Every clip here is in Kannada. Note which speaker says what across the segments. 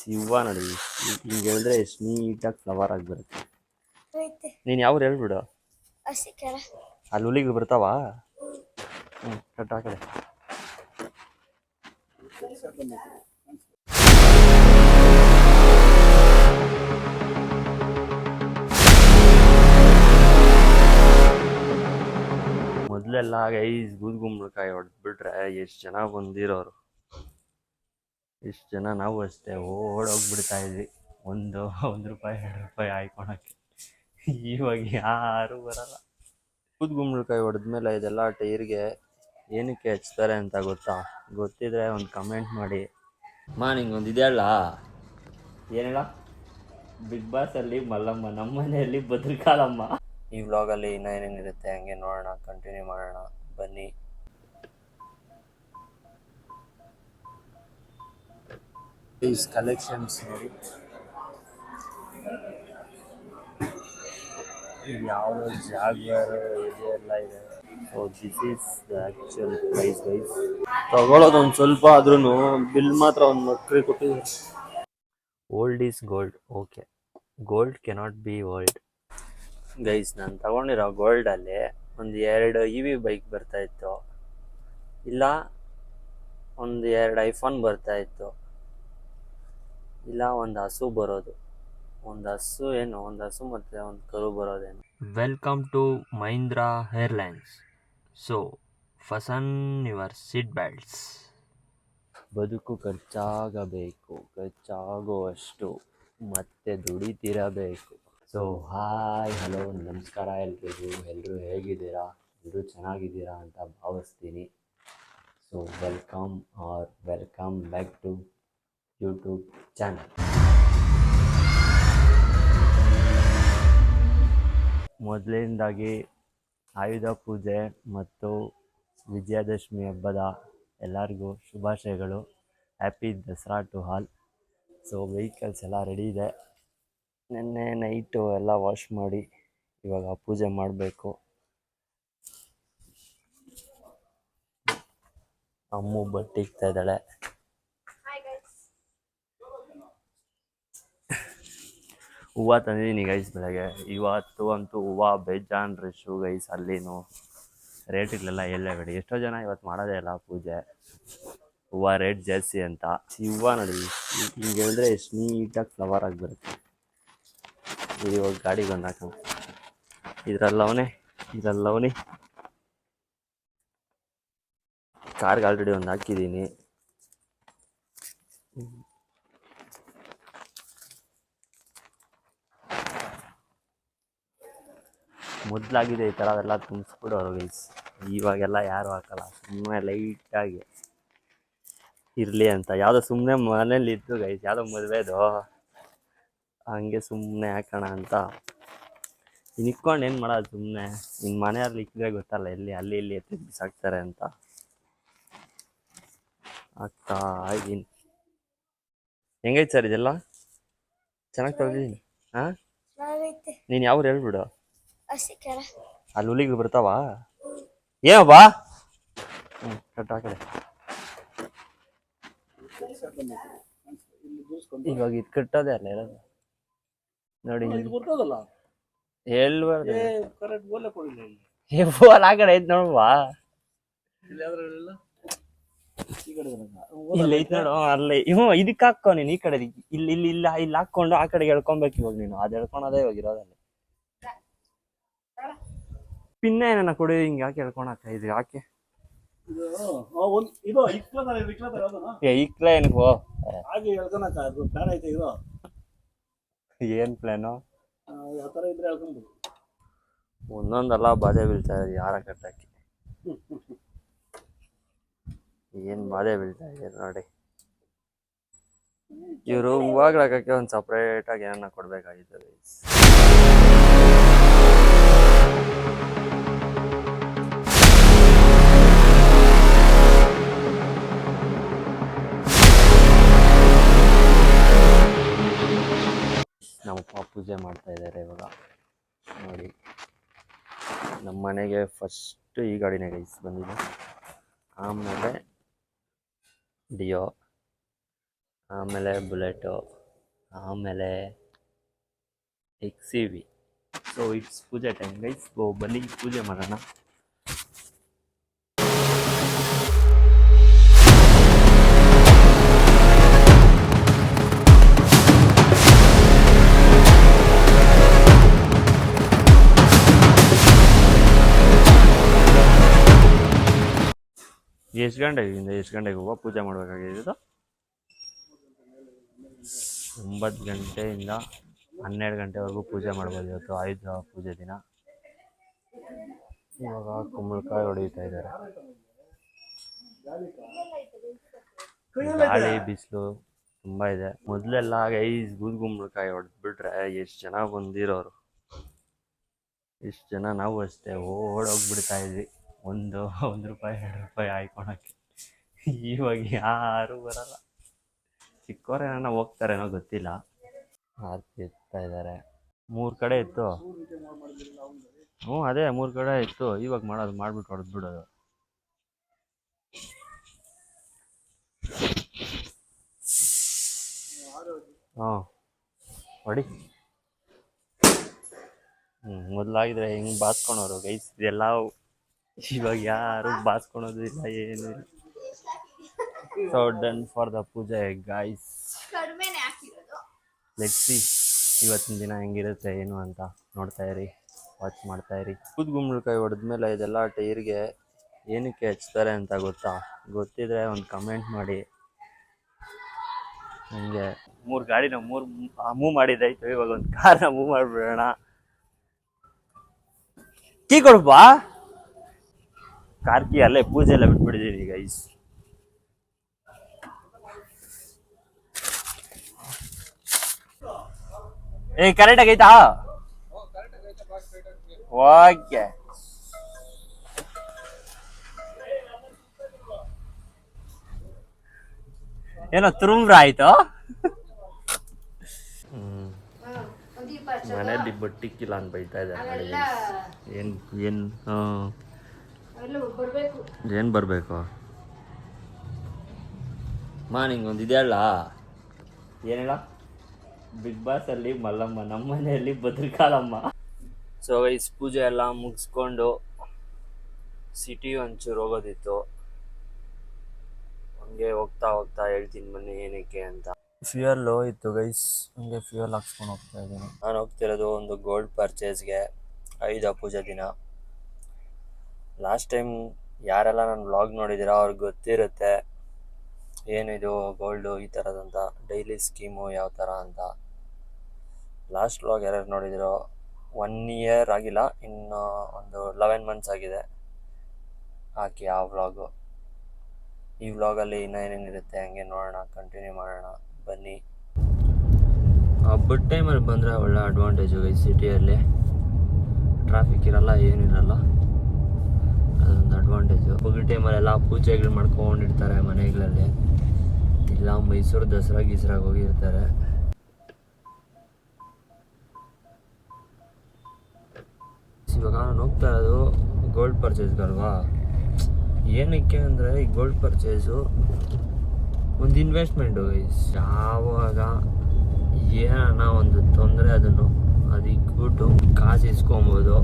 Speaker 1: ಹೂವ ನೋಡಿ ಹಿಂಗೆ ಹೇಳಿದ್ರೆ ಎಷ್ಟು ನೀಟಾಗಿ ಫ್ಲವರ್ ಆಗಿ ಬರುತ್ತೆ. ನೀನು ಯಾವ್ರು ಹೇಳ್ಬಿಡು. ಅಲ್ಲಿ ಹುಲಿಗೆ ಬರ್ತಾವ. ಕಟ್ ಆ ಕಡೆ. ಮೊದಲೆಲ್ಲ ಗೈಸ್ ಬೂದ್ಗುಂಬಳಕಾಯಿ ಹೊಡೆದ್ಬಿಟ್ರೆ ಎಷ್ಟು ಜನ ಬಂದಿರೋರು, ಎಷ್ಟು ಜನ. ನಾವು ಅಷ್ಟೇ ಓಡೋಗ್ಬಿಡ್ತಾ ಇದ್ವಿ ಒಂದು ರೂಪಾಯಿ 2 ರೂಪಾಯಿ ಆಯ್ಕೊಳಕ್ಕೆ. ಇವಾಗ ಯಾರು ಬರಲ್ಲ. ಬೂದ್ಗುಂಬಳಕಾಯಿ ಹೊಡೆದ್ಮೇಲೆ ಇದೆಲ್ಲ ಟೈರ್ಗೆ ಏನಕ್ಕೆ ಹಚ್ತಾರೆ ಅಂತ ಗೊತ್ತಿದ್ರೆ ಒಂದು ಕಮೆಂಟ್ ಮಾಡಿ. ನಿಂಗೊಂದು ಇದೆ ಹೇಳ. ಏನು ಹೇಳ? ಬಿಗ್ ಬಾಸಲ್ಲಿ ಮಲ್ಲಮ್ಮ, ನಮ್ಮ ಮನೆಯಲ್ಲಿ ಭದ್ರಕಾಳಮ್ಮ. ಈ ವ್ಲಾಗಲ್ಲಿ ಇನ್ನೂ ಏನೇನಿರುತ್ತೆ ಹಂಗೆ ನೋಡೋಣ, ಕಂಟಿನ್ಯೂ ಮಾಡೋಣ ಬನ್ನಿ. ಈಸ್ ಕಲೆಕ್ಷನ್ಸ್ ನೋಡಿ, ಯಾವುದೋ ಜಾಗ್ವಾರ್ ಇದೆಲ್ಲ ಇದೆ. So this is the actual price guys. ತಗೊಳ್ಳೋದು ಒಂದು ಸ್ವಲ್ಪ ಆದ್ರೂ ಬಿಲ್ ಮಾತ್ರ ಒಂದು ಮಕ್ಕಳಿಗೆ ಕೊಟ್ಟಿದ್ದಾರೆ. Old is gold. Okay, gold cannot be old. Guys ನಾನು ತಗೊಂಡಿರೋ ಗೋಲ್ಡಲ್ಲಿ ಒಂದು 2 EV ಬೈಕ್ ಬರ್ತಾಯಿತ್ತು, ಇಲ್ಲ ಒಂದು 2 ಐಫೋನ್ ಬರ್ತಾಯಿತ್ತು, ಇಲ್ಲ ಒಂದು ಹಸು ಬರೋದು. ಒಂದು ಹಸು ಮತ್ತು ಒಂದು ಕರು ಬರೋದೇನು. Welcome to Mahindra airlines. So fasten your seat belts. ಬದುಕು ಖರ್ಚಾಗುವಷ್ಟು ಮತ್ತೆ ದುಡಿತಿರಬೇಕು. ಸೊ ಹಾಯ್ ಹಲೋ ನಮಸ್ಕಾರ ಎಲ್ಲರೂ ಹೇಗಿದ್ದೀರಾ? ಎಲ್ಲರೂ ಚೆನ್ನಾಗಿದ್ದೀರಾ ಅಂತ ಭಾವಿಸ್ತೀನಿ. So welcome back to YouTube channel. ಮೊದಲನೇದಾಗಿ ಆಯುಧ ಪೂಜೆ ಮತ್ತು ವಿಜಯದಶಮಿ ಹಬ್ಬದ ಎಲ್ಲರಿಗೂ ಶುಭಾಶಯಗಳು. Happy Dasara to all. So vehicles ಎಲ್ಲ ರೆಡಿ ಇದೆ. ನಿನ್ನೆ ನೈಟು ಎಲ್ಲ ವಾಶ್ ಮಾಡಿ ಇವಾಗ ಪೂಜೆ ಮಾಡಬೇಕು. ಅಮ್ಮು ಬಟ್ಟೆ ಇಕ್ತಾ ಇದ್ದಾಳೆ. ಹೂವು ತಂದಿದ್ದೀನಿ ಗೈಸ್ ಬೆಳಗ್ಗೆ. ಇವತ್ತು ಅಂತೂ ಹೂವು ಬೇಜಾನ್ ರಶ್ಶು ಗೈಸ್. ಅಲ್ಲಿನೂ ರೇಟ್ಗಳೆಲ್ಲ ಹೇಳಬೇಡಿ. ಎಷ್ಟೋ ಜನ ಇವತ್ತು ಮಾಡೋದೇ ಇಲ್ಲ ಪೂಜೆ, ಹೂವು ರೇಟ್ ಜಾಸ್ತಿ ಅಂತ. ಈ ಹೂವು ನೋಡಿ ಹಿಂಗೆ ಹೇಳಿದ್ರೆ ಎಷ್ಟು ನೀಟಾಗಿ ಫ್ಲವರ್ ಆಗಿ ಬರುತ್ತೆ. ಇವಾಗ ಗಾಡಿಗೆ ಒಂದು ಹಾಕೋಣ. ಇದರಲ್ಲವನೇ ಕಾರ್ಗೆ ಆಲ್ರೆಡಿ ಒಂದು ಹಾಕಿದ್ದೀನಿ. ಮೊದಲಾಗಿದೆ ಈ ಥರ ಎಲ್ಲ ತುಂಬಿಸ್ಬಿಡೋರು ಗೈಸ್. ಇವಾಗೆಲ್ಲ ಯಾರು ಹಾಕಲ್ಲ, ಸುಮ್ಮನೆ ಲೈಟಾಗಿ ಇರಲಿ ಅಂತ. ಯಾವುದೋ ಸುಮ್ಮನೆ ಮನೇಲಿ ಇದ್ದು ಗೈಸ್, ಯಾವುದೋ ಮದುವೆದು ಹಂಗೆ ಸುಮ್ಮನೆ ಹಾಕೋಣ ಅಂತ. ಇನ್ನು ಇಕ್ಕೊಂಡು ಏನು ಮಾಡೋದು, ಸುಮ್ಮನೆ ನಿನ್ನ ಮನೆಯಲ್ಲಿ ಇಕ್ಕಿದ್ರೆ ಗೊತ್ತಲ್ಲ, ಅಲ್ಲಿ ಇಲ್ಲಿ ಎತ್ತಿ ಬಿಸಾಕ್ತಾರೆ ಅಂತ ಆಗ್ತಾ ಇದ್ದೀನಿ. ಹೆಂಗೈತೆ ಸರ್ ಇದೆಲ್ಲ? ಚೆನ್ನಾಗಿ ತೊಳೆದಿದ್ದೀನಿ. ಹಾಂ, ನೀನು ಯಾವ್ರು ಹೇಳ್ಬಿಡು. ಅಲ್ಲಿ ಹುಲಿಗೆ ಬರ್ತಾವ. ಏನಪ್ಪಾ? ಕಟ್ ಆ ಕಡೆ. ಇವಾಗ ಇದು ಕಟ್ಟೋದೇ ಅಲ್ಲ ಇರೋದು ನೋಡಿ. ಹೇಳ್ಬಾರ್ದು. ಬೋಲ್ ಆ ಕಡೆ ಐತೆ ನೋಡುವಾ. ಇಲ್ಲಿ ಐತೆ ನೋಡು, ಅಲ್ಲಿ. ಇದಕ್ಕೆ ಹಾಕೋ ನೀನು. ಈ ಕಡೆ ಇಲ್ಲಿ ಹಾಕೊಂಡು ಆ ಕಡೆಗೆ ಎಳ್ಕೊಬೇಕು ಇವಾಗ ನೀನು. ಅದು ಎಳ್ಕೊಳೋದೇ ಇವಾಗ ಇರೋದಲ್ಲಿ. ಪಿನ್ನ ಏನನ್ನ ಕೊಡಿ, ಹಿಂಗೆ ಯಾಕೆ ಎಳ್ಕೊಳಕ? ಇದು ಯಾಕೆ ಇಕ್ಲ ಏನಕ್ಕೋ ಏನ್ ಪ್ಲಾನು? ಒಂದೊಂದಲ್ಲ ಬಾಧೆ ಬೀಳ್ತಾ ಇದೆ ಯಾರ ಕಟ್ಟಕ್ಕೆ. ಏನ್ ಬಾಧೆ ಬೀಳ್ತಾ ಇದೆ ನೋಡಿ. ಇವರು ಹೂವಾಗ್ಲಾಕಕ್ಕೆ ಒಂದು ಸಪ್ರೇಟ್ ಆಗಿ ಏನನ್ನ ಕೊಡ್ಬೇಕಾಗಿತ್ತು. ನಮ್ಮಪ್ಪ ಪೂಜೆ ಮಾಡ್ತಾ ಇದ್ದಾರೆ ಇವಾಗ ನೋಡಿ. ನಮ್ಮ ಮನೆಗೆ ಫಸ್ಟ್ ಈ ಗಾಡಿನೇ ಗೈಸ್ ಬಂದಿದೆ, ಆಮೇಲೆ ಡಿಯೋ, ಆಮೇಲೆ ಬುಲೆಟು, ಆಮೇಲೆ XCV. ಸೊ ಇಟ್ಸ್ ಪೂಜೆ ಟೈಮ್ ಗೈಸ್. ಬನ್ನಿ ಪೂಜೆ ಮಾಡೋಣ. ಎಷ್ಟು ಗಂಟೆಗೆ ಹೋಗುವ ಪೂಜೆ ಮಾಡಬೇಕಾಗಿದ್ದು? 9 ಗಂಟೆಯಿಂದ 12 ಗಂಟೆವರೆಗೂ ಪೂಜೆ ಮಾಡ್ಬೋದು. ಇವತ್ತು ಆಯುಧ ಪೂಜೆ ದಿನ. ಇವಾಗ ಕುಂಬಳಕಾಯಿ ಹೊಡಿತಾ ಇದ್ದಾರೆ. ಗಾಳಿ ಬಿಸಿಲು ತುಂಬ ಇದೆ. ಮೊದಲೆಲ್ಲ ಕುಂಬಳಕಾಯಿ ಹೊಡೆದ್ಬಿಟ್ರೆ ಎಷ್ಟು ಜನ ಬಂದಿರೋರು, ಎಷ್ಟು ಜನ. ನಾವು ಅಷ್ಟೇ ಓಡೋಗ್ಬಿಡ್ತಾ ಇದ್ವಿ ಒಂದು ರೂಪಾಯಿ 2 ರೂಪಾಯಿ ಹಾಯ್ಕೊಳಕ್ಕೆ. ಇವಾಗ ಯಾರು ಬರಲ್ಲ. ಚಿಕ್ಕವರೇನ ಹೋಗ್ತಾರೇನೋ ಗೊತ್ತಿಲ್ಲ. ಆರತಿ ಎತ್ತಾ ಇದ್ದಾರೆ. 3 ಕಡೆ ಇತ್ತು. ಅದೇ 3 ಕಡೆ ಇತ್ತು. ಇವಾಗ ಮಾಡ್ಬಿಟ್ಟು ಹೊಡೆದ್ಬಿಡೋದು. ಹೊಡಿ. ಮೊದಲಾಗಿದ್ರೆ ಹೆಂಗೆ ಬಾಸ್ಕೊಳೋರು ಗೈಸ್. ಇದೆಲ್ಲ ಇವಾಗ ಯಾರು ಬಾಸ್ಕೊಳೋದು ಇಲ್ಲ, ಏನು ಇಲ್ಲ. ಸೊ ಡನ್ ಫಾರ್ ದ ಪೂಜೆ ಗೈಸ್. ಲೆಟ್ಸ್ ಸಿ ಇವತ್ತಿನ ದಿನ ಹೆಂಗಿರುತ್ತೆ ಏನು ಅಂತ ನೋಡ್ತಾ ಇರಿ, ವಾಚ್ ಮಾಡ್ತಾ ಇರಿ. ಗುಂಬಳಕಾಯಿ ಹೊಡೆದ್ಮೇಲೆ ಇದೆಲ್ಲ ಟೈರ್ಗೆ ಏನಕ್ಕೆ ಹಚ್ತಾರೆ ಅಂತ ಗೊತ್ತಿದ್ರೆ ಒಂದು ಕಮೆಂಟ್ ಮಾಡಿ. ಹಂಗೆ 3 ಗಾಡಿನ ಮೂವ್ ಮಾಡಿದ್ದಾಯ್ತು. ಇವಾಗ ಒಂದು ಕಾರ್ನ ಮೂವ್ ಮಾಡಿಬಿಡೋಣ. ಕೀ ಕೊಡ್ಬಾ. ಕಾರ್ ಕೀ ಅಲ್ಲೇ ಪೂಜೆ ಎಲ್ಲ ಬಿಟ್ಬಿಟ್ಟಿದ್ದೀವಿ ಗೈಸ್. ಕರೆಕ್ಟ್ ಆಗೈತಾ? ಓಕೆ. ಏನೋ ತುರುಂಬ್ರ ಆಯ್ತು. ಮನೆಯಲ್ಲಿ ಬಟ್ಟಿಕ್ಕಿಲ್ಲ ಅಂತ ಬೈತಾ ಇದ್ದಾರೆ. ಏನು ಬರಬೇಕು ನಿಂಗೊಂದು ಇದೆಯಲ್ಲ, ಏನಿಲ್ಲ, ಬಿಗ್ ಬಾಸ್ ಅಲ್ಲಿ ಮಲ್ಲಮ್ಮ, ನಮ್ಮ ಮನೆಯಲ್ಲಿ ಭದ್ರಕಾಳಮ್ಮ. ಸೊ ಗೈಸ್ ಪೂಜೆ ಎಲ್ಲ ಮುಗಿಸ್ಕೊಂಡು ಸಿಟಿ ಒಂಚೂರು ಹೋಗೋದಿತ್ತು. ಹಂಗೆ ಹೋಗ್ತಾ ಹೇಳ್ತೀನಿ ಬನ್ನಿ ಏನಕ್ಕೆ ಅಂತ. ಫ್ಯೂಯಲ್ ಲೋ ಇತ್ತು ಗೈಸ್, ಹಂಗೆ ಫ್ಯೂಯಲ್ ಹಾಕ್ಸ್ಕೊಂಡು ಹೋಗ್ತಾ ಇದ್ದೀನಿ. ನಾನು ಹೋಗ್ತಿರೋದು ಒಂದು ಗೋಲ್ಡ್ ಪರ್ಚೇಸ್ಗೆ ಆಯುಧ ಪೂಜೆ ದಿನ. ಲಾಸ್ಟ್ ಟೈಮ್ ಯಾರೆಲ್ಲ ನನ್ನ ವ್ಲಾಗ್ ನೋಡಿದ್ದೀರಾ ಅವ್ರಿಗೆ ಗೊತ್ತಿರುತ್ತೆ ಏನಿದು ಗೋಲ್ಡು ಈ ಥರದಂತ, ಡೈಲಿ ಸ್ಕೀಮು ಯಾವ ಥರ ಅಂತ. ಲಾಸ್ಟ್ ವ್ಲಾಗ್ ಯಾರ್ಯಾರು ನೋಡಿದಿರೋ 1 ಇಯರ್ ಆಗಿಲ್ಲ, ಇನ್ನು ಒಂದು 11 ಮಂತ್ಸ್ ಆಗಿದೆ ಹಾಕಿ ಆ ವ್ಲಾಗು. ಈ ವ್ಲಾಗಲ್ಲಿ ಇನ್ನೂ ಏನೇನಿರುತ್ತೆ ಹಂಗೆ ನೋಡೋಣ, ಕಂಟಿನ್ಯೂ ಮಾಡೋಣ ಬನ್ನಿ. ಹಬ್ಬದ ಟೈಮಲ್ಲಿ ಬಂದರೆ ಒಳ್ಳೆ ಅಡ್ವಾಂಟೇಜು ಈ ಸಿಟಿಯಲ್ಲಿ. ಟ್ರಾಫಿಕ್ ಇರಲ್ಲ, ಏನಿರಲ್ಲ, ಅದೊಂದು ಅಡ್ವಾಂಟೇಜು. ಹಬ್ಬದ ಟೈಮಲ್ಲೆಲ್ಲ ಪೂಜೆಗಳು ಮಾಡ್ಕೊಂಡಿರ್ತಾರೆ ಮನೆಗಳಲ್ಲಿ, ಇಲ್ಲ ಮೈಸೂರು ದಸರಾ ಗೀಸರಾಗಿ ಹೋಗಿರ್ತಾರೆ. ಇವಾಗ ನಾನು ಹೋಗ್ತಾ ಇರೋದು ಗೋಲ್ಡ್ ಪರ್ಚೇಸ್ಗಲ್ವಾ. ಏನಕ್ಕೆ ಅಂದರೆ ಈ ಗೋಲ್ಡ್ ಪರ್ಚೇಸು ಒಂದು ಇನ್ವೆಸ್ಟ್ಮೆಂಟು. ಯಾವಾಗ ಏನನ್ನ ಒಂದು ತೊಂದರೆ ಅದನ್ನು ಇಕ್ಬಿಟ್ಟು ಕಾಸು ಇಸ್ಕೊಬೋದು.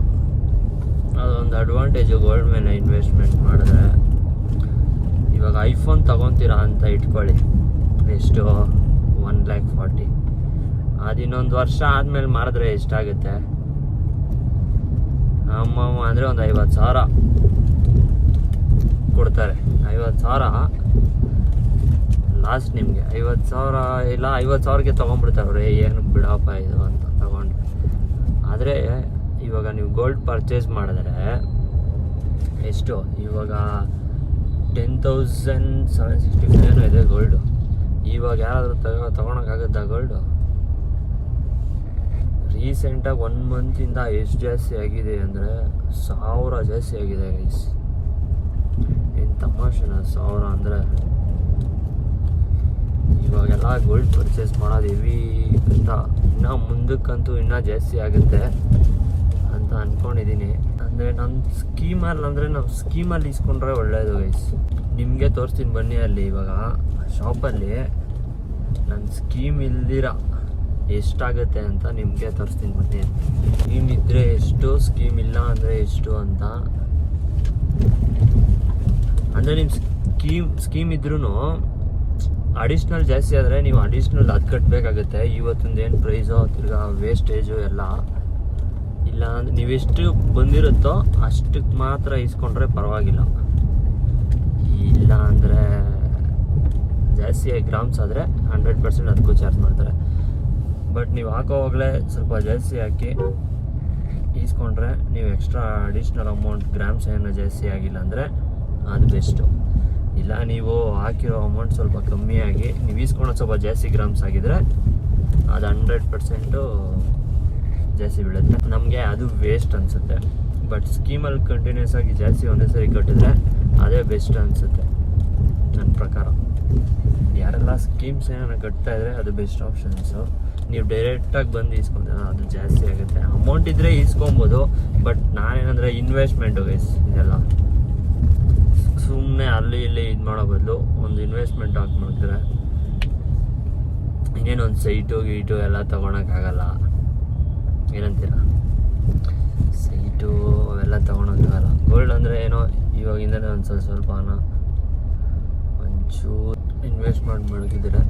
Speaker 1: ಅದೊಂದು ಅಡ್ವಾಂಟೇಜು ಗೋಲ್ಡ್ ಮೇಲೆ ಇನ್ವೆಸ್ಟ್ಮೆಂಟ್ ಮಾಡಿದ್ರೆ. ಇವಾಗ ಐಫೋನ್ ತೊಗೊತೀರಾ ಅಂತ ಇಟ್ಕೊಳ್ಳಿ, ಎಷ್ಟು 1,40,000. ಅದು ಇನ್ನೊಂದು ವರ್ಷ ಆದಮೇಲೆ ಮಾರಿದ್ರೆ ಎಷ್ಟಾಗುತ್ತೆ? ಅಮ್ಮಮ್ಮ ಅಂದರೆ ಒಂದು 50,000 ಕೊಡ್ತಾರೆ. 50,000 ಲಾಸ್ಟ್ ನಿಮಗೆ. 50,000 ಇಲ್ಲ 50,000ಗೆ ತೊಗೊಂಡ್ಬಿಡ್ತಾವ್ರೆ. ಏನು ಬಿಡಪ್ಪ ಇದು ಅಂತ ತಗೊಂಡ್ರೆ. ಆದರೆ ಇವಾಗ ನೀವು ಗೋಲ್ಡ್ ಪರ್ಚೇಸ್ ಮಾಡಿದ್ರೆ ಎಷ್ಟು, ಇವಾಗ 10,765 ಏನೋ ಇದೆ ಗೋಲ್ಡು. ಇವಾಗ ಯಾರಾದರೂ ತೊಗೊಳಕ್ಕಾಗುತ್ತಾ ಗೋಲ್ಡು? ರೀಸೆಂಟಾಗಿ 1 ಮಂತಿಂದ ಎಷ್ಟು ಜಾಸ್ತಿ ಆಗಿದೆ ಅಂದರೆ 1,000 ಜಾಸ್ತಿ ಆಗಿದೆ ಗೈಸ್. ಏನು ತಮಾಷೆನ 1,000 ಅಂದರೆ. ಇವಾಗೆಲ್ಲ ಗೋಲ್ಡ್ ಪರ್ಚೇಸ್ ಮಾಡೋದು ಹೆವಿ ಅಂತ, ಇನ್ನೂ ಮುಂದಕ್ಕಂತೂ ಇನ್ನೂ ಜಾಸ್ತಿ ಆಗುತ್ತೆ ಅಂತ ಅಂದ್ಕೊಂಡಿದ್ದೀನಿ. ಅಂದರೆ ನನ್ನ ಸ್ಕೀಮಲ್ಲಿ, ಅಂದರೆ ನಾವು ಸ್ಕೀಮಲ್ಲಿ ಇಸ್ಕೊಂಡ್ರೆ ಒಳ್ಳೆಯದು ಗೈಸ್. ನಿಮಗೆ ತೋರಿಸ್ತೀನಿ ಬನ್ನಿ. ಅಲ್ಲಿ ಇವಾಗ ಶಾಪಲ್ಲಿ ನನ್ನ ಸ್ಕೀಮ್ ಇಲ್ದಿರ ಎಷ್ಟಾಗುತ್ತೆ ಅಂತ ನಿಮಗೆ ತೋರಿಸ್ತೀನಿ ಬನ್ನಿ. ಸ್ಕೀಮ್ ಇದ್ದರೆ ಎಷ್ಟು, ಸ್ಕೀಮ್ ಇಲ್ಲ ಅಂದರೆ ಎಷ್ಟು ಅಂತ. ಅಂದರೆ ನಿಮ್ಮ ಸ್ಕೀಮ್ ಇದ್ರೂ ಅಡಿಷ್ನಲ್ ಜಾಸ್ತಿ ಆದರೆ ನೀವು ಅಡಿಷ್ನಲ್ ಅದು ಕಟ್ಟಬೇಕಾಗುತ್ತೆ. ಇವತ್ತಿಂದ ಏನು ಪ್ರೈಸು ತಿರ್ಗಾ ವೇಸ್ಟೇಜು ಎಲ್ಲ ಇಲ್ಲ ಅಂದರೆ ನೀವೆಷ್ಟು ಬಂದಿರುತ್ತೋ ಅಷ್ಟಕ್ಕೆ ಮಾತ್ರ ಇಸ್ಕೊಂಡ್ರೆ ಪರವಾಗಿಲ್ಲ. ಇಲ್ಲ ಅಂದರೆ ಜಾಸ್ತಿ ಗ್ರಾಮ್ಸ್ ಆದರೆ 100% ಅದಕ್ಕೂ ಚಾರ್ಜ್ ಮಾಡ್ತಾರೆ. ಬಟ್ ನೀವು ಹಾಕೋವಾಗಲೇ ಸ್ವಲ್ಪ ಜಾಸ್ತಿ ಹಾಕಿ ಈಸ್ಕೊಂಡ್ರೆ ನೀವು ಎಕ್ಸ್ಟ್ರಾ ಅಡಿಷ್ನಲ್ ಅಮೌಂಟ್ ಗ್ರಾಮ್ಸ್ ಏನೋ ಜಾಸ್ತಿ ಆಗಿಲ್ಲ ಅಂದರೆ ಅದು ಬೆಸ್ಟು. ಇಲ್ಲ ನೀವು ಹಾಕಿರೋ ಅಮೌಂಟ್ ಸ್ವಲ್ಪ ಕಮ್ಮಿಯಾಗಿ ನೀವು ಈಸ್ಕೊಳ್ಳೋದು ಸ್ವಲ್ಪ ಜಾಸ್ತಿ ಗ್ರಾಮ್ಸ್ ಆಗಿದ್ರೆ ಅದು 100% ಜಾಸ್ತಿ ಬೀಳುತ್ತೆ. ನಮಗೆ ಅದು ವೇಸ್ಟ್ ಅನಿಸುತ್ತೆ. ಬಟ್ ಸ್ಕೀಮಲ್ಲಿ ಕಂಟಿನ್ಯೂಸ್ ಆಗಿ ಜಾಸ್ತಿ ಒಂದೇ ಸರಿ ಕಟ್ಟಿದ್ರೆ ಅದೇ ಬೆಸ್ಟ್ ಅನಿಸುತ್ತೆ ನನ್ನ ಪ್ರಕಾರ. ಯಾರೆಲ್ಲ ಸ್ಕೀಮ್ಸ್ ಏನಾರು ಕಟ್ತಾಯಿದ್ರೆ ಅದು ಬೆಸ್ಟ್ ಆಪ್ಷನ್ಸು. ನೀವು ಡೈರೆಕ್ಟಾಗಿ ಬಂದು ಈಸ್ಕೊಂಡ್ರೆ ಅದು ಜಾಸ್ತಿ ಆಗುತ್ತೆ. ಅಮೌಂಟ್ ಇದ್ದರೆ ಈಸ್ಕೊಬೋದು, ಬಟ್ ನಾನೇನಂದರೆ ಇನ್ವೆಸ್ಟ್ಮೆಂಟು ಗೈಸ್ ಇದೆಲ್ಲ. ಸುಮ್ಮನೆ ಅಲ್ಲಿ ಇಲ್ಲಿ ಇದು ಮಾಡೋ ಬದಲು ಒಂದು ಇನ್ವೆಸ್ಟ್ಮೆಂಟ್ ಹಾಕಿ ಮಾಡಿದ್ರೆ ಇನ್ನೇನೊಂದು ಸೈಟು ಗೀಟು ಎಲ್ಲ ತೊಗೊಳಕ್ಕಾಗಲ್ಲ. ಏನಂತೀರ? ಸೈಟು ಅವೆಲ್ಲ ತೊಗೊಳಕ್ಕಾಗಲ್ಲ. ಗೋಲ್ಡ್ ಅಂದರೆ ಏನೋ ಇವಾಗಿಂದಲೇ ಒಂದು ಸ್ವಲ್ಪನ ಒಂಚೂರು ಇನ್ವೆಸ್ಟ್ಮೆಂಟ್ ಮಡಗಿದ್ರೆ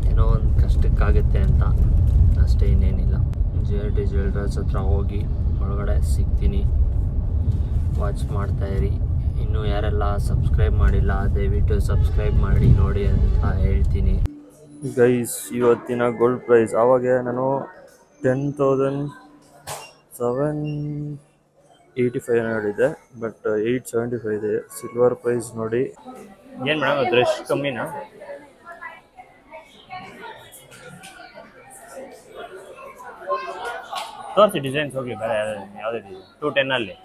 Speaker 1: ಏನೋ ಒಂದು ಕಷ್ಟಕ್ಕಾಗುತ್ತೆ ಅಂತ ಅಷ್ಟೇ, ಇನ್ನೇನಿಲ್ಲ. JRT ಜ್ಯುವೆಲ್ಲರ್ಸ್ ಹತ್ರ ಹೋಗಿ ಒಳಗಡೆ ಸಿಗ್ತೀನಿ. ವಾಚ್ ಮಾಡ್ತಾಯಿರಿ. ಇನ್ನೂ ಯಾರೆಲ್ಲ ಸಬ್ಸ್ಕ್ರೈಬ್ ಮಾಡಿಲ್ಲ ದಯವಿಟ್ಟು ಸಬ್ಸ್ಕ್ರೈಬ್ ಮಾಡಿ ನೋಡಿ ಅಂತ ಹೇಳ್ತೀನಿ. ಗೈಸ್, ಇವತ್ತಿನ ಗೋಲ್ಡ್ ಪ್ರೈಸ್ ಆವಾಗ ನಾನು 10,785 ನೋಡಿದೆ, ಬಟ್ 875 ಇದೆ. ಸಿಲ್ವರ್ ಪ್ರೈಸ್ ನೋಡಿ. ಏನು ಮೇಡಮ್ ಅದು ರೆಸ್ಟ್ ಕಮ್ಮಿನಾ? ತೋರಿಸಿ ಡಿಸೈನ್ಸ್ ಹೋಗಲಿ, ಬೇರೆ ಯಾವುದೇ ಡಿಸೈನ್ 210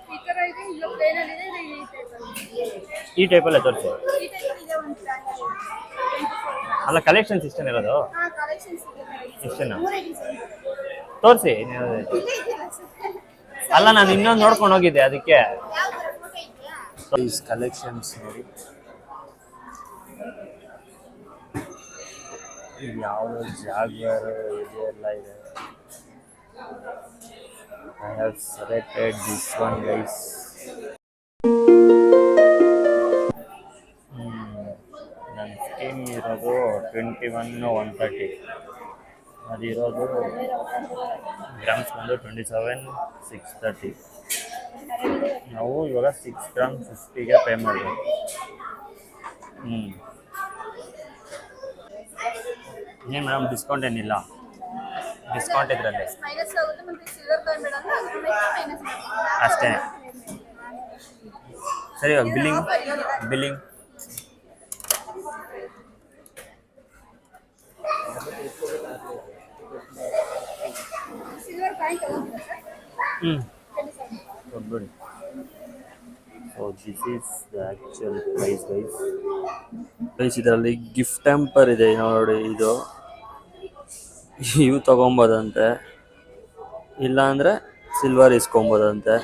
Speaker 1: ಈ ಟೈಪಲ್ಲೇ ತೋರಿಸಿ. ಅಲ್ಲ ಕಲೆಕ್ಷನ್ಸ್ ಇಷ್ಟೇನೆ ಇರೋದು? ಇಷ್ಟೇನಾ? ತೋರಿಸಿ. ಅಲ್ಲ ನಾನು ಇನ್ನೊಂದು ನೋಡ್ಕೊಂಡು ಹೋಗಿದ್ದೆ ಅದಕ್ಕೆ. ಕಲೆಕ್ಷನ್ಸ್ ನೋಡಿ ಯಾವುದೋ ಜಾಗ್ವಾರ್ ಇದೆಲ್ಲ ಇದೆ. I have selected this one guys. ನನ್ನ ಸ್ಕೀಮ್ ಇರೋದು 21,130. ಅದಿರೋದು ಗ್ರಾಮ್ಸ್ ಬಂದು 27,630. ನಾವು ಇವಾಗ 6 ಗ್ರಾಮ್ 50ಗೆ ಪೇ ಮಾಡಬೇಕು. ಏನು ಮೇಡಮ್ ಡಿಸ್ಕೌಂಟ್ ಏನಿಲ್ಲ? ಡಿಸ್ಕೌಂಟ್ ಇದರಲ್ಲಿ ಅಷ್ಟೇ. ಸರಿ, ಇವಾಗ ಬಿಲ್ಲಿಂಗ್ ಕೊಟ್ಬಿಡಿ. So this is the actual price guys. ಇದರಲ್ಲಿ ಗಿಫ್ಟ್ ಟ್ಯಾಂಪರ್ ಇದೆ ನೋಡಿ. ಇವು ತೊಗೊಬೋದಂತೆ, ಇಲ್ಲಾಂದರೆ ಸಿಲ್ವರ್ ಇಸ್ಕೊಬೋದಂತೆ.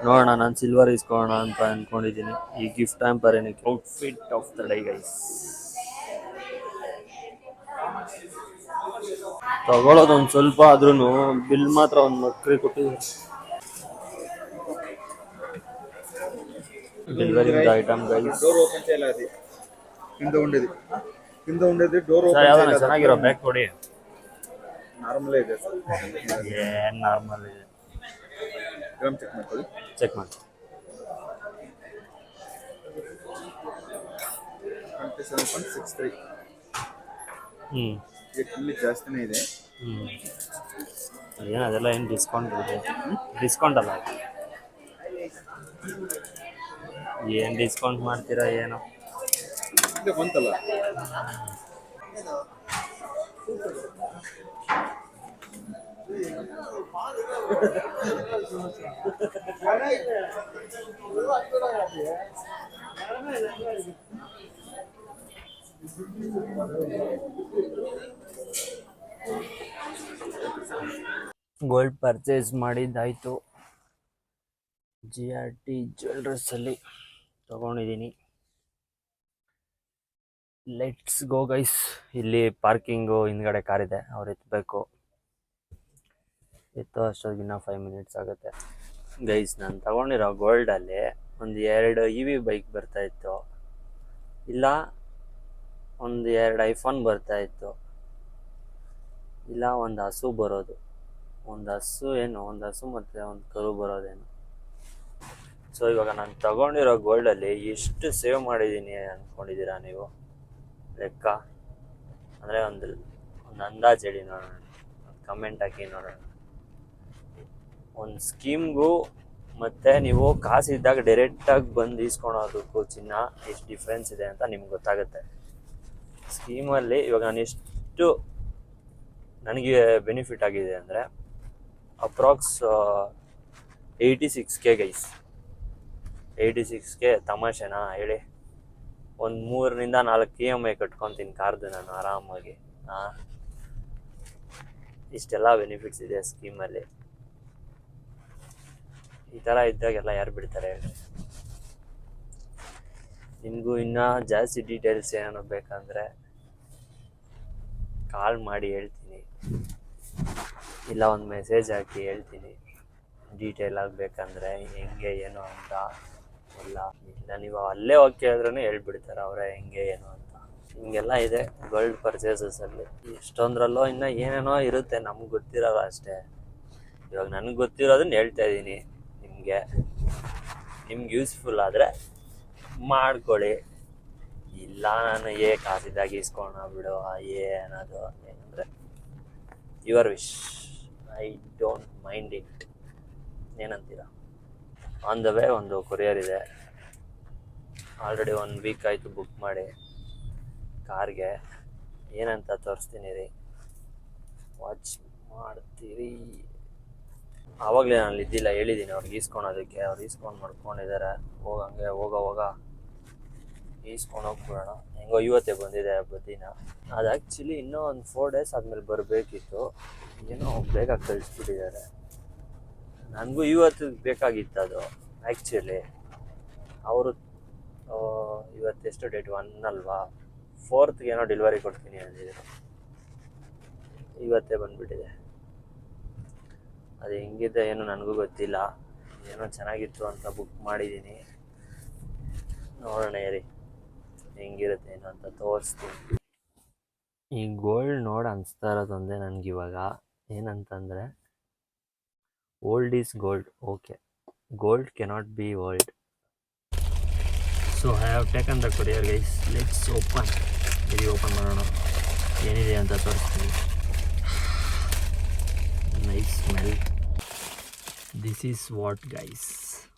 Speaker 1: ನೋಡೋಣ, ನಾನು ಸಿಲ್ವರ್ ಇಸ್ಕೊಳ್ಳೋಣ ಅಂತ ಅಂದ್ಕೊಂಡಿದ್ದೀನಿ. ಈ ಗಿಫ್ಟ್ ಟ್ಯಾಂಪರ್ ಏನಕ್ಕೆ? Outfit of the day guys. ತಗೊಳ್ಳೋದು ಒಂದು ಸ್ವಲ್ಪ ಆದ್ರೂ ಬಿಲ್ ಮಾತ್ರ ಒಂದು ಮಕ್ರಿ ಕೊಟ್ಟಿದ್ದಾರೆ. Delivery item guys. ಚೆನ್ನಾಗಿರೋ ಬ್ಯಾಗ್ ಕೊಡಿ. ನಾರ್ಮಲ್ ಇದೆ. ಏನು ನಾರ್ಮಲ್ ಇದೆ? ಚೆಕ್ ಮಾಡಿ.
Speaker 2: 27.63. ಜಾಸ್ತಿನೇ ಇದೆ.
Speaker 1: ಏನು ಅದೆಲ್ಲ ಏನು ಡಿಸ್ಕೌಂಟ್ ಇದೆ? ಡಿಸ್ಕೌಂಟ್ ಅಲ್ಲ, ಏನು ಡಿಸ್ಕೌಂಟ್ ಮಾಡ್ತೀರಾ ಏನೋ?
Speaker 2: ಬಂತಲ್ಲ.
Speaker 1: ಗೋಲ್ಡ್ ಪರ್ಚೇಸ್ ಮಾಡಿದ್ದಾಯಿತು. JRT ಜ್ಯುವೆಲ್ಲರ್ಸಲ್ಲಿ ತೊಗೊಂಡಿದ್ದೀನಿ. Let's go guys. ಇಲ್ಲಿ ಪಾರ್ಕಿಂಗು ಹಿಂದ್ಗಡೆ ಕಾರಿದೆ, ಅವ್ರು ಎತ್ತಬೇಕು. ಎತ್ತೋ ಅಷ್ಟೊತ್ತಿಗೆ ಇನ್ನೂ 5 ಮಿನಿಟ್ಸ್ ಆಗುತ್ತೆ. ಗೈಸ್, ನಾನು ತಗೊಂಡಿರೋ ಗೋಲ್ಡಲ್ಲಿ ಒಂದು 2 EV ಬೈಕ್ ಬರ್ತಾಯಿತ್ತು, ಇಲ್ಲ ಒಂದು 2 ಐಫೋನ್ ಬರ್ತಾಯಿತ್ತು, ಇಲ್ಲ ಒಂದು ಹಸು ಬರೋದು. ಒಂದು ಹಸು ಮತ್ತು ಒಂದು ಕರು ಬರೋದೇನು. ಸೊ ಇವಾಗ ನಾನು ತಗೊಂಡಿರೋ ಗೋಲ್ಡಲ್ಲಿ ಎಷ್ಟು ಸೇವ್ ಮಾಡಿದ್ದೀನಿ ಅಂದ್ಕೊಂಡಿದ್ದೀರಾ ನೀವು? ಲೆಕ್ಕ ಅಂದರೆ ಒಂದು ಅಂದಾಜು ಹೇಳಿ ನೋಡೋಣ, ಒಂದು ಕಮೆಂಟ್ ಹಾಕಿ ನೋಡೋಣ. ಒಂದು ಸ್ಕೀಮ್ಗೂ ಮತ್ತು ನೀವು ಕಾಸಿದ್ದಾಗ ಡೈರೆಕ್ಟಾಗಿ ಬಂದು ಈಸ್ಕೊಳೋದಕ್ಕೂ ಚಿನ್ನ ಎಷ್ಟು ಡಿಫ್ರೆನ್ಸ್ ಇದೆ ಅಂತ ನಿಮ್ಗೆ ಗೊತ್ತಾಗುತ್ತೆ. ಸ್ಕೀಮಲ್ಲಿ ಇವಾಗ ನಾನು ಎಷ್ಟು ನನಗೆ ಬೆನಿಫಿಟ್ ಆಗಿದೆ ಅಂದರೆ ಅಪ್ರಾಕ್ಸ್ 86K ಗೈಸ್. 86K ತಮಾಷೆನಾ ಹೇಳಿ? ಒಂದು 3-4 EMI ಕಟ್ಕೊತೀನಿ ಕಾರ್ದು ನಾನು ಆರಾಮಾಗಿ. ಇಷ್ಟೆಲ್ಲ ಬೆನಿಫಿಟ್ಸ್ ಇದೆ ಸ್ಕೀಮಲ್ಲಿ. ಈ ಥರ ಇದ್ದಾಗೆಲ್ಲ ಯಾರು ಬಿಡ್ತಾರೆ ಹೇಳಿ? ನಿಮಗೂ ಇನ್ನೂ ಜಾಸ್ತಿ ಡೀಟೇಲ್ಸ್ ಏನಾದ್ರು ಬೇಕಂದರೆ ಕಾಲ್ ಮಾಡಿ ಹೇಳ್ತೀನಿ, ಇಲ್ಲ ಒಂದು ಮೆಸೇಜ್ ಹಾಕಿ ಹೇಳ್ತೀನಿ ಡೀಟೇಲ್ ಆಗಬೇಕಂದ್ರೆ ಹೆಂಗೆ ಏನು ಅಂತ. ಇಲ್ಲ ನೀವು ಅಲ್ಲೇ ಹೋಗಿ ಕೇಳಿದ್ರೂ ಹೇಳ್ಬಿಡ್ತಾರೆ ಅವರೇ ಹೆಂಗೆ ಏನು ಅಂತ. ಹಿಂಗೆಲ್ಲ ಇದೆ ಗೋಲ್ಡ್ ಪರ್ಚೇಸಸಲ್ಲಿ. ಎಷ್ಟೊಂದರಲ್ಲೋ ಇನ್ನೂ ಏನೇನೋ ಇರುತ್ತೆ ನಮ್ಗೆ ಗೊತ್ತಿರೋಲ್ಲ ಅಷ್ಟೇ. ಇವಾಗ ನನಗೆ ಗೊತ್ತಿರೋದನ್ನ ಹೇಳ್ತಾ ಇದ್ದೀನಿ ನಿಮ್ಗೆ ಯೂಸ್ಫುಲ್ ಆದರೆ ಮಾಡ್ಕೊಳ್ಳಿ. ಇಲ್ಲ ನಾನು ಕಾಸಿದ್ದಾಗ ಇಸ್ಕೊಳ ಬಿಡು ಏನದು ಏನಂದರೆ your wish, I don't mind it. ಏನಂತೀರ? ಆನ್ ದ ವೇ ಒಂದು ಕೊರಿಯರ್ ಇದೆ, ಆಲ್ರೆಡಿ 1 ವೀಕ್ ಆಯಿತು ಬುಕ್ ಮಾಡಿ ಕಾರ್ಗೆ. ಏನಂತ ತೋರಿಸ್ತೀನಿ ರೀ, ವಾಚ್ ಮಾಡ್ತೀರಿ. ಆವಾಗಲೇ ನಾನು ಇದ್ದಿಲ್ಲ, ಹೇಳಿದ್ದೀನಿ ಅವ್ರಿಗೆ ಈಸ್ಕೊಳೋದಕ್ಕೆ. ಅವ್ರು ಈಸ್ಕೊಂಡು ಮಾಡ್ಕೊಂಡಿದ್ದಾರೆ. ಹೋಗ ಈಸ್ಕೊಂಡು ಹೋಗ್ಬಿಡೋಣ. ಹೆಂಗೋ ಇವತ್ತೇ ಬಂದಿದೆ ಬುದ್ಧಿನ. ಅದು ಆ್ಯಕ್ಚುಲಿ ಇನ್ನೂ ಒಂದು 4 ಡೇಸ್ ಆದಮೇಲೆ ಬರಬೇಕಿತ್ತು, ಏನೋ ಬೇಗ ಕಳಿಸ್ಬಿಟ್ಟಿದ್ದಾರೆ. ನನಗೂ ಇವತ್ತು ಬೇಕಾಗಿತ್ತು ಅದು ಆ್ಯಕ್ಚುಲಿ. ಅವರು ಇವತ್ತೆಷ್ಟು ಡೇಟ್ 1 ಅಲ್ವಾ, 4th ಏನೋ ಡೆಲಿವರಿ ಕೊಡ್ತೀನಿ ಅಂದಿದ್ರು. ಇವತ್ತೇ ಬಂದುಬಿಟ್ಟಿದೆ. ಅದು ಹೆಂಗಿದೆ ಏನು ನನಗೂ ಗೊತ್ತಿಲ್ಲ. ಏನೋ ಚೆನ್ನಾಗಿತ್ತು ಅಂತ ಬುಕ್ ಮಾಡಿದ್ದೀನಿ, ನೋಡೋಣ ರೀ ಹೆಂಗಿರುತ್ತೆ ಏನು ಅಂತ ತೋರಿಸ್ತೀನಿ. ಈ ಗೋಲ್ಡ್ ನೋಡಿ ಅನಿಸ್ತಾ ಇರೋದೊಂದೇ ನನಗಿವಾಗ, ಏನಂತಂದರೆ old is gold. Okay, gold cannot be old. So I have taken the courier guys. Let's open. ಇಲ್ಲಿ ಓಪನ್ ಮಾಡೋಣ, ಏನಿದೆ ಅಂತ ತೋರಿಸ್ತೀನಿ. Nice smell. This is what guys,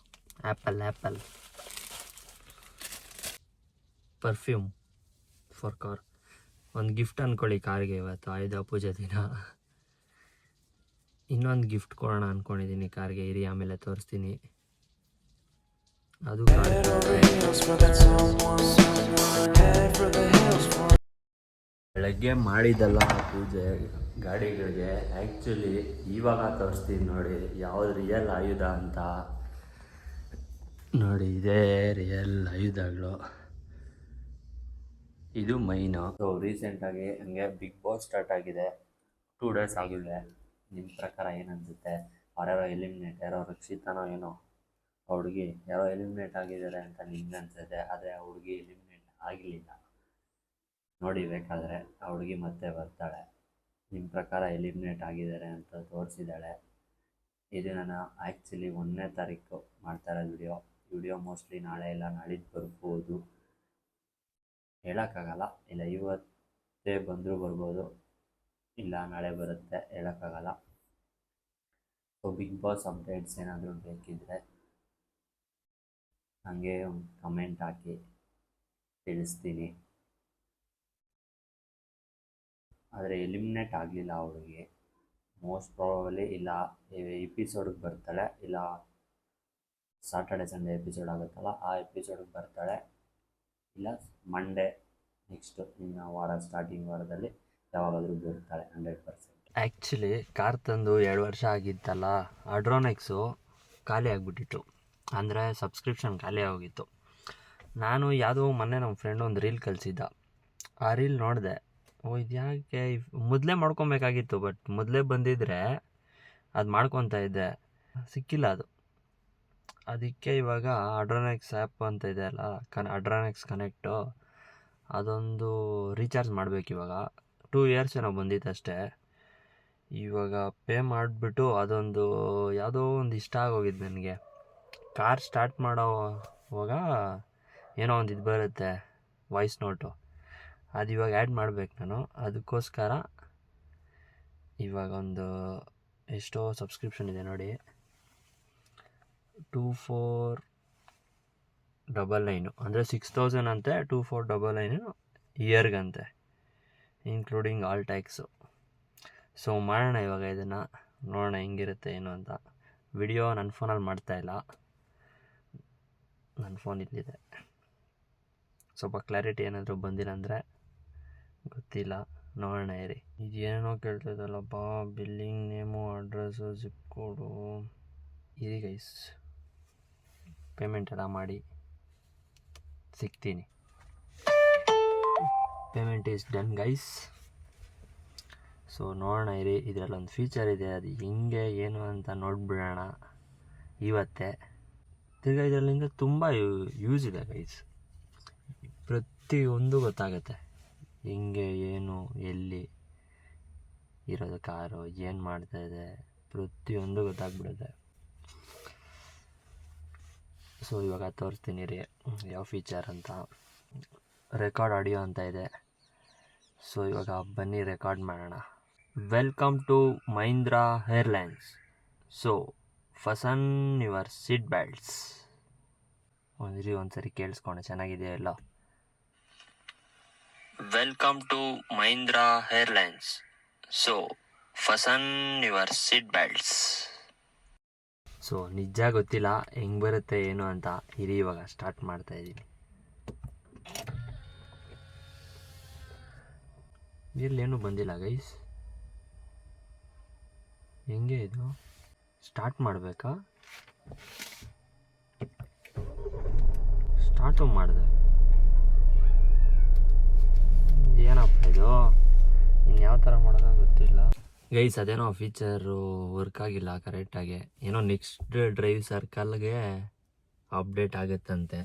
Speaker 1: apple perfume for car. ಒಂದು ಗಿಫ್ಟ್ ಅಂದ್ಕೊಳ್ಳಿ ಕಾರ್ಗೆ. ಇವತ್ತು ಆಯುಧ ಪೂಜೆ ದಿನ ಇನ್ನೊಂದು ಗಿಫ್ಟ್ ಕೊಡೋಣ ಅಂದ್ಕೊಂಡಿದ್ದೀನಿ ಕಾರ್ಗೆ. ಇರಿ ಆಮೇಲೆ ತೋರಿಸ್ತೀನಿ. ಅದು ಬೆಳಗ್ಗೆ ಮಾಡಿದ್ದಲ್ಲ ಪೂಜೆ ಗಾಡಿಗಳಿಗೆ. ಆ್ಯಕ್ಚುಲಿ ಇವಾಗ ತೋರಿಸ್ತೀನಿ ನೋಡಿ ಯಾವುದು ರಿಯಲ್ ಆಯುಧ ಅಂತ. ನೋಡಿ, ಇದೇ ರಿಯಲ್ ಆಯುಧಗಳು. ಇದು ಮೈನು. ಸೊ ರೀಸೆಂಟಾಗಿ ಹಂಗೆ ಬಿಗ್ ಬಾಸ್ ಸ್ಟಾರ್ಟ್ ಆಗಿದೆ, 2 ಡೇಸ್ ಆಗಿದೆ. ನಿಮ್ಮ ಪ್ರಕಾರ ಏನನ್ಸುತ್ತೆ? ಯಾರೋ ಎಲಿಮಿನೇಟ್, ಯಾರೋ ರಕ್ಷಿತಾನೋ ಏನೋ ಆ ಹುಡುಗಿ ಯಾರೋ ಎಲಿಮಿನೇಟ್ ಆಗಿದ್ದಾರೆ ಅಂತ ನಿಮ್ಗೆ ಅನ್ಸುತ್ತೆ. ಆದರೆ ಆ ಹುಡುಗಿ ಎಲಿಮಿನೇಟ್ ಆಗಲಿಲ್ಲ ನೋಡಿ. ಬೇಕಾದರೆ ಆ ಹುಡುಗಿ ಮತ್ತೆ ಬರ್ತಾಳೆ. ನಿಮ್ಮ ಪ್ರಕಾರ ಎಲಿಮಿನೇಟ್ ಆಗಿದ್ದಾರೆ ಅಂತ ತೋರಿಸಿದ್ದಾಳೆ. ಇದು ನಾನು ಆ್ಯಕ್ಚುಲಿ 1ನೇ ತಾರೀಕು ಮಾಡ್ತಾ ಇರೋದು ವಿಡಿಯೋ ಮೋಸ್ಟ್ಲಿ ನಾಳೆ ಇಲ್ಲ ನಾಳಿದ್ದು ಬರ್ಬೋದು, ಹೇಳೋಕ್ಕಾಗಲ್ಲ. ಇಲ್ಲ ಇವತ್ತೇ ಬಂದರೂ ಬರ್ಬೋದು, ಇಲ್ಲ ನಾಳೆ ಬರುತ್ತೆ, ಹೇಳೋಕ್ಕಾಗಲ್ಲ. ಸೊ ಬಿಗ್ ಬಾಸ್ ಅಪ್ಡೇಟ್ಸ್ ಏನಾದರೂ ಬೇಕಿದ್ದರೆ ಹಾಗೆ ಒಂದು ಕಮೆಂಟ್ ಹಾಕಿ ತಿಳಿಸ್ತೀನಿ. ಆದರೆ ಎಲಿಮಿನೇಟ್ ಆಗಲಿಲ್ಲ ಆ ಹುಡುಗಿ. ಮೋಸ್ಟ್ ಪ್ರಾಬಬಲಿ ಇಲ್ಲ ಎಪಿಸೋಡ್ಗೆ ಬರ್ತಾಳೆ, ಇಲ್ಲ ಸಾಟರ್ಡೆ ಸಂಡೇ ಎಪಿಸೋಡ್ ಆಗುತ್ತಲ್ಲ ಆ ಎಪಿಸೋಡ್ಗೆ ಬರ್ತಾಳೆ, ಇಲ್ಲ ಮಂಡೇ ನೆಕ್ಸ್ಟು ಇನ್ನು ವಾರ ಸ್ಟಾರ್ಟಿಂಗ್ ವಾರದಲ್ಲಿ ಯಾವಾಗಾದರೂ ಬರ್ತಾಳೆ 100%. ಆ್ಯಕ್ಚುಲಿ ಕಾರ್ ತಂದು 2 ವರ್ಷ ಆಗಿತ್ತಲ್ಲ, ಅಡ್ರೋನೆಕ್ಸು ಖಾಲಿ ಆಗಿಬಿಟ್ಟಿತ್ತು. ಅಂದರೆ ಸಬ್ಸ್ಕ್ರಿಪ್ಷನ್ ಖಾಲಿ ಆಗೋಗಿತ್ತು. ನಾನು ಯಾವುದೋ ಮೊನ್ನೆ ನಮ್ಮ ಫ್ರೆಂಡ್ ಒಂದು ರೀಲ್ ಕಳಿಸಿದ್ದ, ಆ ರೀಲ್ ನೋಡಿದೆ. ಇದು ಯಾಕೆ ಮೊದಲೇ ಮಾಡ್ಕೊಬೇಕಾಗಿತ್ತು, ಬಟ್ ಮೊದಲೇ ಬಂದಿದ್ದರೆ ಅದು ಮಾಡ್ಕೊತಾ ಇದ್ದೆ, ಸಿಕ್ಕಿಲ್ಲ ಅದು. ಅದಕ್ಕೆ ಇವಾಗ ಅಡ್ರಾನೆಕ್ಸ್ ಆ್ಯಪ್ ಅಂತ ಇದೆ ಅಲ್ಲ, ಅಡ್ರಾನೆಕ್ಸ್ ಕನೆಕ್ಟು, ಅದೊಂದು ರೀಚಾರ್ಜ್ ಮಾಡಬೇಕು ಇವಾಗ. 2 ಇಯರ್ಸ್ ಏನೋ ಬಂದಿತ್ತು ಅಷ್ಟೇ. ಇವಾಗ ಪೇ ಮಾಡಿಬಿಟ್ಟು ಅದೊಂದು ಯಾವುದೋ ಒಂದು ಇಷ್ಟ ಆಗೋಗಿದ್ದು ನನಗೆ. ಕಾರ್ ಸ್ಟಾರ್ಟ್ ಮಾಡೋವಾಗ ಏನೋ ಒಂದು ಇದು ಬರುತ್ತೆ, ವಾಯ್ಸ್ ನೋಟು, ಅದು ಇವಾಗ ಆ್ಯಡ್ ಮಾಡಬೇಕು ನಾನು. ಅದಕ್ಕೋಸ್ಕರ ಇವಾಗ ಒಂದು ಎಷ್ಟೋ ಸಬ್ಸ್ಕ್ರಿಪ್ಷನ್ ಇದೆ ನೋಡಿ, 2499 ಅಂದರೆ 6000 ಅಂತೆ, 2499 ಇಯರ್ಗಂತೆ, ಇನ್ಕ್ಲೂಡಿಂಗ್ ಆಲ್ ಟ್ಯಾಕ್ಸು. ಸೊ ಮಾಡೋಣ ಇವಾಗ ಇದನ್ನು, ನೋಡೋಣ ಹೆಂಗಿರುತ್ತೆ ಏನು ಅಂತ. ವಿಡಿಯೋ ನನ್ನ ಫೋನಲ್ಲಿ ಮಾಡ್ತಾಯಿಲ್ಲ, ನನ್ನ ಫೋನ್ ಇಲ್ಲಿದೆ. ಸ್ವಲ್ಪ ಕ್ಲಾರಿಟಿ ಏನಾದರೂ ಬಂದಿಲ್ಲ ಅಂದರೆ ಗೊತ್ತಿಲ್ಲ, ನೋಡೋಣ ಇರಿ. ಇದೇನೋ ಕೇಳ್ತದಲ್ಲಪ್ಪ, ಬಿಲ್ಲಿಂಗ್ ನೇಮು, ಅಡ್ರೆಸ್ಸು, ಜಿಪ್ ಕೋಡು. ಇರಿ ಗೈಸ್, ಪೇಮೆಂಟ್ ಎಲ್ಲ ಮಾಡಿ ಸಿಗ್ತೀನಿ. Payment is done guys. So ನೋಡೋಣ ಇರಿ, ಇದರಲ್ಲೊಂದು ಫೀಚರ್ ಇದೆ, ಅದು ಹಿಂಗೆ ಏನು ಅಂತ ನೋಡಿಬಿಡೋಣ ಇವತ್ತೇ. ತಿರ್ಗಾ ಇದರಲ್ಲಿಂದ ತುಂಬ ಯೂಸ್ ಇದೆ ಗೈಸ್, ಪ್ರತಿಯೊಂದು ಗೊತ್ತಾಗುತ್ತೆ. ಹಿಂಗೆ ಏನು, ಎಲ್ಲಿ ಇರೋದು ಕಾರು, ಏನು ಮಾಡ್ತಾಯಿದೆ, ಪ್ರತಿಯೊಂದು ಗೊತ್ತಾಗ್ಬಿಡುತ್ತೆ. ಸೊ ಇವಾಗ ತೋರಿಸ್ತೀನಿ ರೀ ಯಾವ ಫೀಚರ್ ಅಂತ. ರೆಕಾರ್ಡ್ ಆಡಿಯೋ ಅಂತ ಇದೆ. ಸೊ ಇವಾಗ ಬನ್ನಿ ರೆಕಾರ್ಡ್ ಮಾಡೋಣ. Welcome to Mahindra airlines. So fasten your seat belts. ಒಂದ್ಸರಿ ಕೇಳಿಸ್ಕೊಂಡು ಚೆನ್ನಾಗಿದೆಯಾ ಎಲ್ಲ. Welcome to Mahindra airlines. So fasten your seat belts. So ನಿಜ ಗೊತ್ತಿಲ್ಲ ಹೆಂಗೆ ಬರುತ್ತೆ ಏನು ಅಂತ. ಇರಿ ಇವಾಗ ಸ್ಟಾರ್ಟ್ ಮಾಡ್ತಾ ಇದ್ದೀನಿ. ಇಲ್ಲೇನು ಬಂದಿಲ್ಲ ಗೈಸ್, ಹೆಂಗೆ ಇದು ಸ್ಟಾರ್ಟ್ ಮಾಡಬೇಕಾ? ಸ್ಟಾರ್ಟು ಮಾಡಿದೆ, ಏನಪ್ಪ ಇದು, ಇನ್ಯಾವ ಥರ ಮಾಡೋದ ಗೊತ್ತಿಲ್ಲ ಗೈಸ್. ಅದೇನೋ ಫೀಚರು ವರ್ಕ್ ಆಗಿಲ್ಲ ಕರೆಕ್ಟಾಗಿ, ಏನೋ ನೆಕ್ಸ್ಟ್ ಡ್ರೈವ್ ಸರ್ಕಲ್ಗೆ ಅಪ್ಡೇಟ್ ಆಗುತ್ತಂತೆ,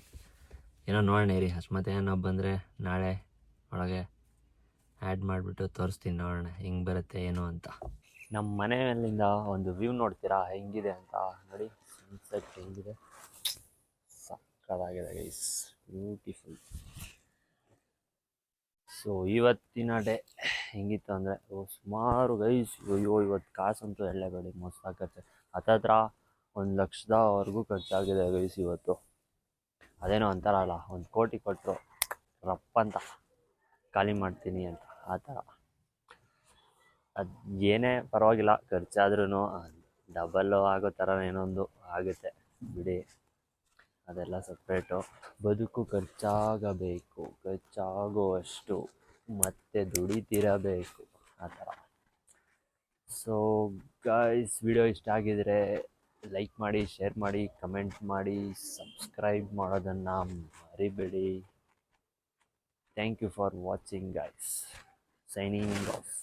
Speaker 1: ಏನೋ ನೋಡೋಣ ಇರಿ. ಅಷ್ಟು ಏನೋ ಬಂದರೆ ನಾಳೆ ಒಳಗೆ ಆ್ಯಡ್ ಮಾಡಿಬಿಟ್ಟು ತೋರಿಸ್ತೀನಿ, ನೋಡೋಣ ಹೆಂಗೆ ಬರುತ್ತೆ ಏನು ಅಂತ. ನಮ್ಮ ಮನೆ ಮೇಲಿಂದ ಒಂದು ವ್ಯೂ ನೋಡ್ತೀರಾ ಹೆಂಗಿದೆ ಅಂತ ನೋಡಿ. ಸನ್ಸೆಟ್ ಹೆಂಗಿದೆ, ಸಕ್ಕತ್ತಾಗಿದೆ ಗೈಸ್, ಬ್ಯೂಟಿಫುಲ್. ಸೊ ಇವತ್ತಿನ ಡೇ ಹೆಂಗಿತ್ತು ಅಂದರೆ, ಸುಮಾರು ಗೈಸ್, ಇವತ್ತು ಕಾಸಂತೂ ಎಳ್ಳೇಬೇಡಿ, ಮಸ್ತಾಗಿ ಖರ್ಚು, ಹತ್ತತ್ರ 1,00,000ವರೆಗೂ ಖರ್ಚಾಗಿದೆ ಗೈಸ್ ಇವತ್ತು. ಅದೇನೋ ಅಂತಾರಲ್ಲ, 1 ಕೋಟಿ ಕೊಟ್ಟರು ರಪ್ಪಂತ ಖಾಲಿ ಮಾಡ್ತೀನಿ ಅಂತ, ಆ ಥರ. ಅದು ಏನೇ ಪರವಾಗಿಲ್ಲ, ಖರ್ಚಾದ್ರೂ ಡಬಲ್ಲು ಆಗೋ ಥರ ಏನೊಂದು ಆಗುತ್ತೆ ಬಿಡಿ, ಅದೆಲ್ಲ ಸಪ್ರೇಟು. ಬದುಕು ಖರ್ಚಾಗಬೇಕು, ಖರ್ಚಾಗುವಷ್ಟು ಮತ್ತೆ ದುಡಿತಿರಬೇಕು, ಆ ಥರ. ಸೊ ಗೈಸ್, ವಿಡಿಯೋ ಇಷ್ಟ ಆಗಿದರೆ ಲೈಕ್ ಮಾಡಿ, ಶೇರ್ ಮಾಡಿ, ಕಮೆಂಟ್ ಮಾಡಿ, ಸಬ್ಸ್ಕ್ರೈಬ್ ಮಾಡೋದನ್ನು ಮರಿಬೇಡಿ. Thank you for watching guys. Signing of.